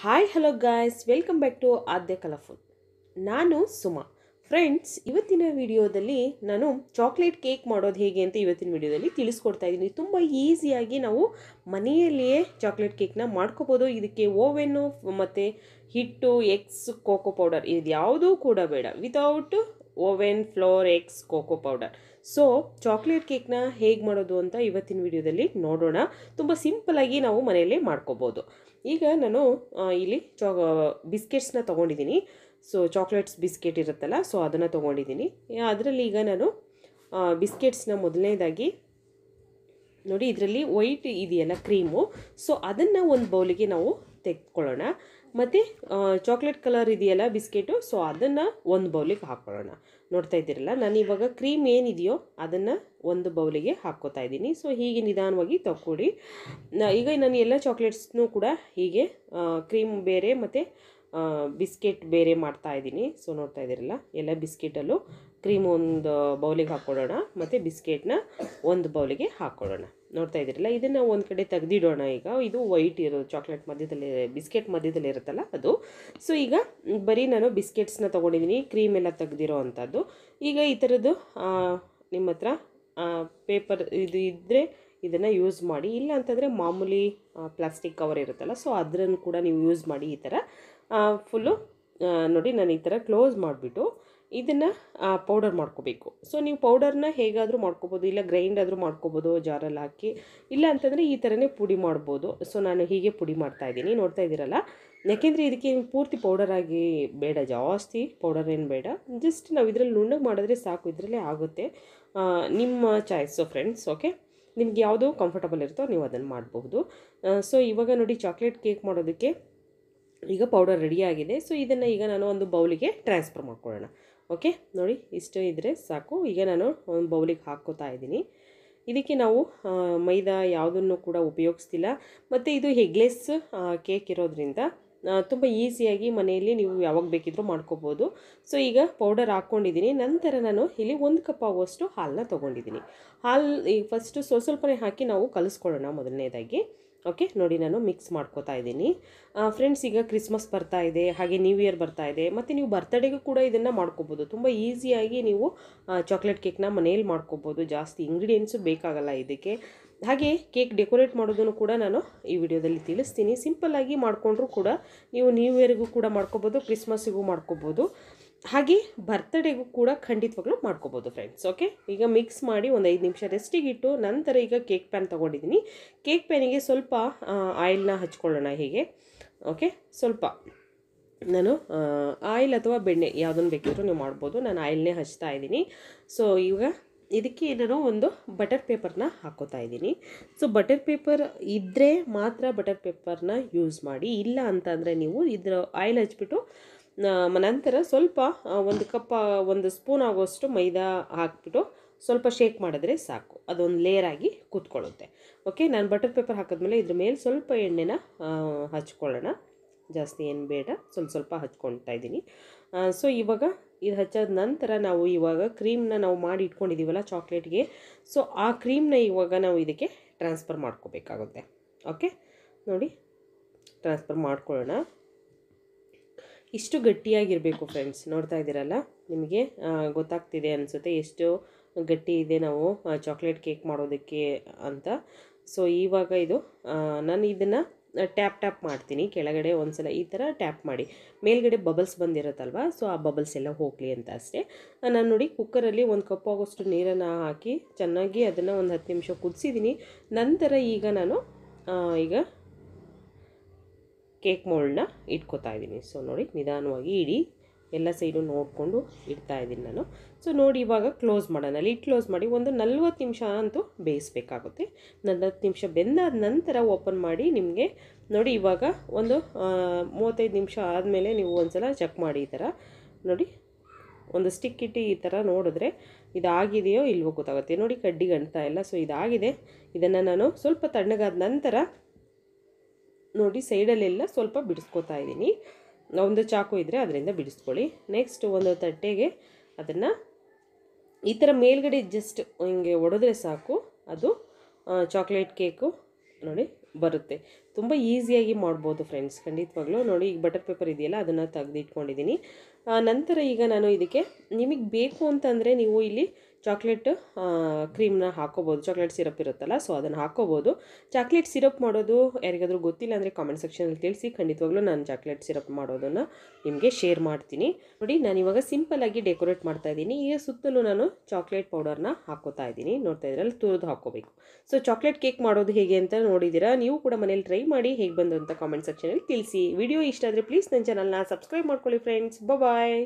Hi hello guys, welcome back to AadyaColourful. ನಾನು Suma. Friends, ಇವತ್ತಿನ ವಿಡಿಯೋದಲ್ಲಿ ನಾನು ಚಾಕ್ಲೇಟ್ ಕೇಕ್ ಮಾಡೋದು ಹೇಗೆ ಅಂತ ಇವತ್ತಿನ ವಿಡಿಯೋದಲ್ಲಿ ತಿಳಿಸ್ಕೊಡ್ತಾ ಇದ್ದೀನಿ. ತುಂಬ ಈಸಿಯಾಗಿ ನಾವು ಮನೆಯಲ್ಲಿಯೇ ಚಾಕ್ಲೇಟ್ ಕೇಕ್ನ ಮಾಡ್ಕೋಬೋದು. ಇದಕ್ಕೆ ಓವೆನ್ನು ಮತ್ತು ಹಿಟ್ಟು, ಎಗ್ಸ್, ಕೋಕೋ ಪೌಡರ್ ಇದು ಯಾವುದೂ ಕೂಡ ಬೇಡ. Without oven, flour, eggs, cocoa powder. So chocolate ಕೇಕ್ನ ಹೇಗೆ ಮಾಡೋದು ಅಂತ ಇವತ್ತಿನ ವಿಡಿಯೋದಲ್ಲಿ ನೋಡೋಣ. ತುಂಬ ಸಿಂಪಲಾಗಿ ನಾವು ಮನೆಯಲ್ಲೇ ಮಾಡ್ಕೋಬೋದು. ಈಗ ನಾನು ಇಲ್ಲಿ ಬಿಸ್ಕೆಟ್ಸ್ನ ತೊಗೊಂಡಿದ್ದೀನಿ. ಸೊ ಚಾಕ್ಲೇಟ್ಸ್ ಬಿಸ್ಕೆಟ್ ಇರುತ್ತಲ್ಲ, ಸೊ ಅದನ್ನು ತೊಗೊಂಡಿದ್ದೀನಿ. ಅದರಲ್ಲಿ ಈಗ ನಾನು ಬಿಸ್ಕೆಟ್ಸ್ನ ಮೊದಲನೇದಾಗಿ ನೋಡಿ, ಇದರಲ್ಲಿ ವೈಟ್ ಇದೆಯಲ್ಲ ಕ್ರೀಮು, ಸೊ ಅದನ್ನು ಒಂದು ಬೌಲಿಗೆ ನಾವು ತೆಗೆದುಕೊಳ್ಳೋಣ. ಮತ್ತು ಚಾಕ್ಲೇಟ್ ಕಲರ್ ಇದೆಯಲ್ಲ ಬಿಸ್ಕೆಟು, ಸೊ ಅದನ್ನು ಒಂದು ಬೌಲಿಗೆ ಹಾಕ್ಕೊಳ್ಳೋಣ. ನೋಡ್ತಾ ಇದ್ದೀರಲ್ಲ, ನಾನು ಇವಾಗ ಕ್ರೀಮ್ ಏನಿದೆಯೋ ಅದನ್ನು ಒಂದು ಬೌಲಿಗೆ ಹಾಕ್ಕೋತಾ ಇದ್ದೀನಿ. ಸೊ ಹೀಗೆ ನಿಧಾನವಾಗಿ ತಗೊಳ್ಳಿ. ಈಗ ನಾನು ಎಲ್ಲ ಚಾಕ್ಲೇಟ್ಸ್ನೂ ಕೂಡ ಹೀಗೆ ಕ್ರೀಮ್ ಬೇರೆ ಮತ್ತು ಬಿಸ್ಕೆಟ್ ಬೇರೆ ಮಾಡ್ತಾ ಇದ್ದೀನಿ. ಸೊ ನೋಡ್ತಾ ಇದ್ದೀರಲ್ಲ, ಎಲ್ಲ ಬಿಸ್ಕೆಟಲ್ಲೂ ಕ್ರೀಮ್ ಒಂದು ಬೌಲಿಗೆ ಹಾಕ್ಕೊಳ್ಳೋಣ ಮತ್ತು ಬಿಸ್ಕೆಟ್ನ ಒಂದು ಬೌಲಿಗೆ ಹಾಕ್ಕೊಳ್ಳೋಣ. ನೋಡ್ತಾ ಇದ್ದೀರಲ್ಲ, ಇದನ್ನು ಒಂದು ಕಡೆ ತೆಗೆದಿಡೋಣ. ಈಗ ಇದು ವೈಟ್ ಇರೋದು ಚಾಕ್ಲೇಟ್ ಮಧ್ಯದಲ್ಲಿ, ಬಿಸ್ಕೆಟ್ ಮಧ್ಯದಲ್ಲಿ ಇರುತ್ತಲ್ಲ ಅದು. ಸೊ ಈಗ ಬರೀ ನಾನು ಬಿಸ್ಕೆಟ್ಸ್ನ ತೊಗೊಂಡಿದ್ದೀನಿ, ಕ್ರೀಮ್ ಎಲ್ಲ ತೆಗೆದಿರೋ ಅಂಥದ್ದು. ಈಗ ಈ ಥರದ್ದು ನಿಮ್ಮ ಹತ್ರ ಪೇಪರ್ ಇದು ಇದ್ದರೆ ಇದನ್ನು ಯೂಸ್ ಮಾಡಿ. ಇಲ್ಲ ಅಂತಂದರೆ ಮಾಮೂಲಿ ಪ್ಲಾಸ್ಟಿಕ್ ಕವರ್ ಇರುತ್ತಲ್ಲ, ಸೊ ಅದನ್ನು ಕೂಡ ನೀವು ಯೂಸ್ ಮಾಡಿ. ಈ ಥರ ಫುಲ್ಲು ನೋಡಿ, ನಾನು ಈ ಥರ ಕ್ಲೋಸ್ ಮಾಡಿಬಿಟ್ಟು ಇದನ್ನು ಪೌಡರ್ ಮಾಡ್ಕೋಬೇಕು. ಸೊ ನೀವು ಪೌಡರ್ನ ಹೇಗಾದರೂ ಮಾಡ್ಕೋಬೋದು, ಇಲ್ಲ ಗ್ರೈಂಡ್ ಆದರೂ ಮಾಡ್ಕೋಬೋದು ಜಾರಲ್ಲಿ ಹಾಕಿ. ಇಲ್ಲ ಅಂತಂದರೆ ಈ ಥರನೇ ಪುಡಿ ಮಾಡ್ಬೋದು. ಸೊ ನಾನು ಹೀಗೆ ಪುಡಿ ಮಾಡ್ತಾಯಿದ್ದೀನಿ, ನೋಡ್ತಾ ಇದ್ದೀರಲ್ಲ. ಯಾಕೆಂದರೆ ಇದಕ್ಕೆ ಪೂರ್ತಿ ಪೌಡರಾಗಿ ಬೇಡ, ಜಾಸ್ತಿ ಪೌಡರ್ ಏನು ಬೇಡ. ಜಸ್ಟ್ ನಾವು ಇದರಲ್ಲಿ ನುಣ್ಣಗೆ ಮಾಡಿದ್ರೆ ಸಾಕು, ಇದರಲ್ಲೇ ಆಗುತ್ತೆ. ನಿಮ್ಮ ಚಾಯ್ಸು ಫ್ರೆಂಡ್ಸ್. ಓಕೆ, ನಿಮ್ಗೆ ಯಾವುದು ಕಂಫರ್ಟಬಲ್ ಇರುತ್ತೋ ನೀವು ಅದನ್ನು ಮಾಡಬಹುದು. ಸೊ ಇವಾಗ ನೋಡಿ, ಚಾಕ್ಲೇಟ್ ಕೇಕ್ ಮಾಡೋದಕ್ಕೆ ಈಗ ಪೌಡರ್ ರೆಡಿಯಾಗಿದೆ. ಸೊ ಇದನ್ನು ಈಗ ನಾನು ಒಂದು ಬೌಲಿಗೆ ಟ್ರಾನ್ಸ್ಫರ್ ಮಾಡ್ಕೊಳ್ಳೋಣ. ಓಕೆ, ನೋಡಿ ಇಷ್ಟು ಇದ್ದರೆ ಸಾಕು. ಈಗ ನಾನು ಒಂದು ಬೌಲಿಗೆ ಹಾಕ್ಕೋತಾ ಇದ್ದೀನಿ. ಇದಕ್ಕೆ ನಾವು ಮೈದಾ ಯಾವುದನ್ನು ಕೂಡ ಉಪಯೋಗಿಸ್ತಿಲ್ಲ. ಮತ್ತು ಇದು ಎಗ್ಲೆಸ್ ಕೇಕ್ ಇರೋದ್ರಿಂದ ತುಂಬ ಈಸಿಯಾಗಿ ಮನೆಯಲ್ಲಿ ನೀವು ಯಾವಾಗ ಬೇಕಿದ್ರೂ ಮಾಡ್ಕೋಬೋದು. ಸೊ ಈಗ ಪೌಡರ್ ಹಾಕ್ಕೊಂಡಿದ್ದೀನಿ. ನಂತರ ನಾನು ಇಲ್ಲಿ 1 ಕಪ್ ಆಗುವಷ್ಟು ಹಾಲನ್ನ ತೊಗೊಂಡಿದ್ದೀನಿ. ಹಾಲು ಈಗ ಫಸ್ಟು ಸ್ವಲ್ಪನೇ ಹಾಕಿ ನಾವು ಕಲಿಸ್ಕೊಳ್ಳೋಣ ಮೊದಲನೇದಾಗಿ. ಓಕೆ, ನೋಡಿ ನಾನು ಮಿಕ್ಸ್ ಮಾಡ್ಕೋತಾ ಇದ್ದೀನಿ. ಫ್ರೆಂಡ್ಸ್, ಈಗ ಕ್ರಿಸ್ಮಸ್ ಬರ್ತಾ ಇದೆ, ಹಾಗೆ ನ್ಯೂ ಇಯರ್ ಬರ್ತಾ ಇದೆ. ಮತ್ತು ನೀವು ಬರ್ತಡೇಗೂ ಕೂಡ ಇದನ್ನು ಮಾಡ್ಕೋಬೋದು. ತುಂಬ ಈಸಿಯಾಗಿ ನೀವು ಚಾಕ್ಲೇಟ್ ಕೇಕ್ನ ಮನೇಲಿ ಮಾಡ್ಕೋಬೋದು. ಜಾಸ್ತಿ ಇಂಗ್ರೀಡಿಯೆಂಟ್ಸು ಬೇಕಾಗಲ್ಲ ಇದಕ್ಕೆ. ಹಾಗೆ ಕೇಕ್ ಡೆಕೋರೇಟ್ ಮಾಡೋದನ್ನು ಕೂಡ ನಾನು ಈ ವಿಡಿಯೋದಲ್ಲಿ ತಿಳಿಸ್ತೀನಿ. ಸಿಂಪಲ್ಲಾಗಿ ಮಾಡಿಕೊಂಡ್ರೂ ಕೂಡ ನೀವು ನ್ಯೂ ಇಯರ್ಗೂ ಕೂಡ ಮಾಡ್ಕೋಬೋದು, ಕ್ರಿಸ್ಮಸ್ಸಿಗೂ ಮಾಡ್ಕೋಬೋದು, ಹಾಗೆ ಬರ್ತ್ಡೇಗೂ ಕೂಡ ಖಂಡಿತವಾಗ್ಲೂ ಮಾಡ್ಕೋಬೋದು ಫ್ರೆಂಡ್ಸ್. ಓಕೆ, ಈಗ ಮಿಕ್ಸ್ ಮಾಡಿ ಒಂದು 5 ನಿಮಿಷ ರೆಸ್ಟಿಗೆ ಇಟ್ಟು ನಂತರ ಈಗ ಕೇಕ್ ಪ್ಯಾನ್ ತೊಗೊಂಡಿದ್ದೀನಿ. ಕೇಕ್ ಪ್ಯಾನಿಗೆ ಸ್ವಲ್ಪ ಆಯಿಲ್ನ ಹಚ್ಕೊಳ್ಳೋಣ ಹೀಗೆ. ಓಕೆ, ಸ್ವಲ್ಪ ನಾನು ಆಯಿಲ್ ಅಥವಾ ಬೆಣ್ಣೆ ಯಾವುದನ್ನು ಬೇಕಿದ್ರೂ ನೀವು ಮಾಡ್ಬೋದು. ನಾನು ಆಯಿಲ್ನೇ ಹಚ್ತಾ ಇದ್ದೀನಿ. ಸೊ ಈಗ ಇದಕ್ಕೆ ನಾನು ಒಂದು ಬಟರ್ ಪೇಪರ್ನ ಹಾಕ್ಕೋತಾ ಇದ್ದೀನಿ. ಸೊ ಬಟರ್ ಪೇಪರ್ ಇದ್ದರೆ ಮಾತ್ರ ಬಟರ್ ಪೇಪರ್ನ ಯೂಸ್ ಮಾಡಿ. ಇಲ್ಲ ಅಂತಂದರೆ ನೀವು ಇದರ ಆಯಿಲ್ ಹಚ್ಬಿಟ್ಟು ನಂತರ ಸ್ವಲ್ಪ 1 ಕಪ್ 1 ಸ್ಪೂನ್ ಆಗೋಷ್ಟು ಮೈದಾ ಹಾಕ್ಬಿಟ್ಟು ಸ್ವಲ್ಪ ಶೇಕ್ ಮಾಡಿದ್ರೆ ಸಾಕು, ಅದೊಂದು ಲೇಯರ್ ಆಗಿ ಕೂತ್ಕೊಳ್ಳುತ್ತೆ. ಓಕೆ, ನಾನು ಬಟರ್ ಪೇಪರ್ ಹಾಕಿದ್ಮೇಲೆ ಇದ್ರ ಮೇಲೆ ಸ್ವಲ್ಪ ಎಣ್ಣೆನ ಹಚ್ಕೊಳ್ಳೋಣ. ಜಾಸ್ತಿ ಏನು ಬೇಡ, ಸ್ವಲ್ಪ ಹಚ್ಕೊಳ್ತಾ ಇದ್ದೀನಿ. ಸೊ ಇವಾಗ ಇದು ಹಚ್ಚಾದ ನಂತರ ನಾವು ಇವಾಗ ಕ್ರೀಮ್ನ ನಾವು ಮಾಡಿ ಇಟ್ಕೊಂಡಿದ್ದೀವಲ್ಲ ಚಾಕ್ಲೇಟ್ಗೆ, ಸೊ ಆ ಕ್ರೀಮ್ನ ಇವಾಗ ನಾವು ಇದಕ್ಕೆ ಟ್ರಾನ್ಸ್ಫರ್ ಮಾಡ್ಕೋಬೇಕಾಗುತ್ತೆ. ಓಕೆ, ನೋಡಿ ಟ್ರಾನ್ಸ್ಫರ್ ಮಾಡ್ಕೊಳ್ಳೋಣ. ಇಷ್ಟು ಗಟ್ಟಿಯಾಗಿರಬೇಕು ಫ್ರೆಂಡ್ಸ್. ನೋಡ್ತಾ ಇದ್ದೀರಲ್ಲ, ನಿಮಗೆ ಗೊತ್ತಾಗ್ತಿದೆ ಅನಿಸುತ್ತೆ ಎಷ್ಟು ಗಟ್ಟಿ ಇದೆ ನಾವು ಚಾಕ್ಲೇಟ್ ಕೇಕ್ ಮಾಡೋದಕ್ಕೆ ಅಂತ. ಸೊ ಇವಾಗ ಇದು ನಾನು ಇದನ್ನು ಟ್ಯಾಪ್ ಮಾಡ್ತೀನಿ ಕೆಳಗಡೆ ಒಂದ್ಸಲ. ಈ ಥರ ಟ್ಯಾಪ್ ಮಾಡಿ ಮೇಲ್ಗಡೆ ಬಬಲ್ಸ್ ಬಂದಿರುತ್ತಲ್ವ, ಸೊ ಆ ಬಬಲ್ಸ್ ಎಲ್ಲ ಹೋಗಲಿ ಅಂತ ಅಷ್ಟೇ. ನಾನು ನೋಡಿ ಕುಕ್ಕರಲ್ಲಿ 1 ಕಪ್ ಆಗೋಷ್ಟು ನೀರನ್ನು ಹಾಕಿ ಚೆನ್ನಾಗಿ ಅದನ್ನು ಒಂದು 10 ನಿಮಿಷ ಕುದಿಸಿದ್ದೀನಿ. ನಂತರ ಈಗ ನಾನು ಈಗ ಕೇಕ್ ಮೋಲ್ಡ್ನ ಇಟ್ಕೋತಾ ಇದ್ದೀನಿ. ಸೊ ನೋಡಿ, ನಿಧಾನವಾಗಿ ಇಡಿ, ಎಲ್ಲ ಸೈಡು ನೋಡಿಕೊಂಡು ಇಡ್ತಾ ಇದ್ದೀನಿ ನಾನು. ಸೊ ನೋಡಿ, ಇವಾಗ ಕ್ಲೋಸ್ ಮಾಡೋಣ. ಲಿಡ್ ಕ್ಲೋಸ್ ಮಾಡಿ ಒಂದು 40 ನಿಮಿಷ ಅಂತೂ ಬೇಯಿಸಬೇಕಾಗುತ್ತೆ. 40 ನಿಮಿಷ ಬೆಂದಾದ ನಂತರ ಓಪನ್ ಮಾಡಿ ನಿಮಗೆ ನೋಡಿ, ಇವಾಗ ಒಂದು 35 ನಿಮಿಷ ಆದಮೇಲೆ ನೀವು ಒಂದ್ಸಲ ಚೆಕ್ ಮಾಡಿ. ಈ ಥರ ನೋಡಿ, ಒಂದು ಸ್ಟಿಕ್ ಇಟ್ಟು ಈ ಥರ ನೋಡಿದ್ರೆ ಇದಾಗಿದೆಯೋ ಇಲ್ವೋ ಗೊತ್ತಾಗುತ್ತೆ. ನೋಡಿ, ಕಡ್ಡಿ ಗಂಟ್ತಾ ಇಲ್ಲ. ಸೊ ಇದಾಗಿದೆ. ಇದನ್ನು ನಾನು ಸ್ವಲ್ಪ ತಣ್ಣಗಾದ ನಂತರ ನೋಡಿ ಸೈಡಲ್ಲೆಲ್ಲ ಸ್ವಲ್ಪ ಬಿಡಿಸ್ಕೋತಾ ಇದ್ದೀನಿ. ಒಂದು ಚಾಕು ಇದ್ದರೆ ಅದರಿಂದ ಬಿಡಿಸ್ಕೊಳ್ಳಿ. ನೆಕ್ಸ್ಟ್ ಒಂದು ತಟ್ಟೆಗೆ ಅದನ್ನು ಈ ಥರ ಮೇಲ್ಗಡೆ ಜಸ್ಟ್ ಹಿಂಗೆ ಒಡೆದ್ರೆ ಸಾಕು, ಅದು ಚಾಕ್ಲೇಟ್ ಕೇಕು ನೋಡಿ ಬರುತ್ತೆ. ತುಂಬ ಈಸಿಯಾಗಿ ಮಾಡ್ಬೋದು ಫ್ರೆಂಡ್ಸ್, ಖಂಡಿತವಾಗ್ಲೂ. ನೋಡಿ ಈಗ ಬಟರ್ ಪೇಪರ್ ಇದೆಯಲ್ಲ ಅದನ್ನು ತೆಗೆದಿಟ್ಕೊಂಡಿದ್ದೀನಿ. ನಂತರ ಈಗ ನಾನು ಇದಕ್ಕೆ ನಿಮಗೆ ಬೇಕು ಅಂತಂದರೆ ನೀವು ಇಲ್ಲಿ ಚಾಕ್ಲೇಟ್ ಕ್ರೀಮ್ನ ಹಾಕೋಬೋದು, ಚಾಕ್ಲೇಟ್ ಸಿರಪ್ ಇರುತ್ತಲ್ಲ, ಸೊ ಅದನ್ನು ಹಾಕೋಬೋದು. ಚಾಕ್ಲೇಟ್ ಸಿರಪ್ ಮಾಡೋದು ಯಾರಿಗಾದರೂ ಗೊತ್ತಿಲ್ಲ ಅಂದರೆ ಕಾಮೆಂಟ್ ಸೆಕ್ಷನಲ್ಲಿ ತಿಳಿಸಿ, ಖಂಡಿತವಾಗ್ಲೂ ನಾನು ಚಾಕ್ಲೇಟ್ ಸಿರಪ್ ಮಾಡೋದನ್ನು ನಿಮಗೆ ಶೇರ್ ಮಾಡ್ತೀನಿ. ನೋಡಿ ನಾನಿವಾಗ ಸಿಂಪಲ್ಲಾಗಿ ಡೆಕೋರೇಟ್ ಮಾಡ್ತಾ ಇದ್ದೀನಿ. ಈಗ ಸುತ್ತಲೂ ನಾನು ಚಾಕ್ಲೇಟ್ ಪೌಡರ್ನ ಹಾಕೋತಾ ಇದ್ದೀನಿ, ನೋಡ್ತಾ ಇದ್ರಲ್ಲಿ ತುರಿದು ಹಾಕೋಬೇಕು. ಸೊ ಚಾಕ್ಲೇಟ್ ಕೇಕ್ ಮಾಡೋದು ಹೇಗೆ ಅಂತ ನೋಡಿದ್ದೀರಾ, ನೀವು ಕೂಡ ಮನೇಲಿ ಟ್ರೈ ಮಾಡಿ ಹೇಗೆ ಬಂದು ಅಂತ ಕಾಮೆಂಟ್ ಸೆಕ್ಷನಲ್ಲಿ ತಿಳಿಸಿ. ವಿಡಿಯೋ ಇಷ್ಟ ಆದರೆ ಪ್ಲೀಸ್ ನನ್ನ ಚಾನಲ್ನ ಸಬ್ಸ್ಕ್ರೈಬ್ ಮಾಡ್ಕೊಳ್ಳಿ ಫ್ರೆಂಡ್ಸ್. ಬಾಯ್.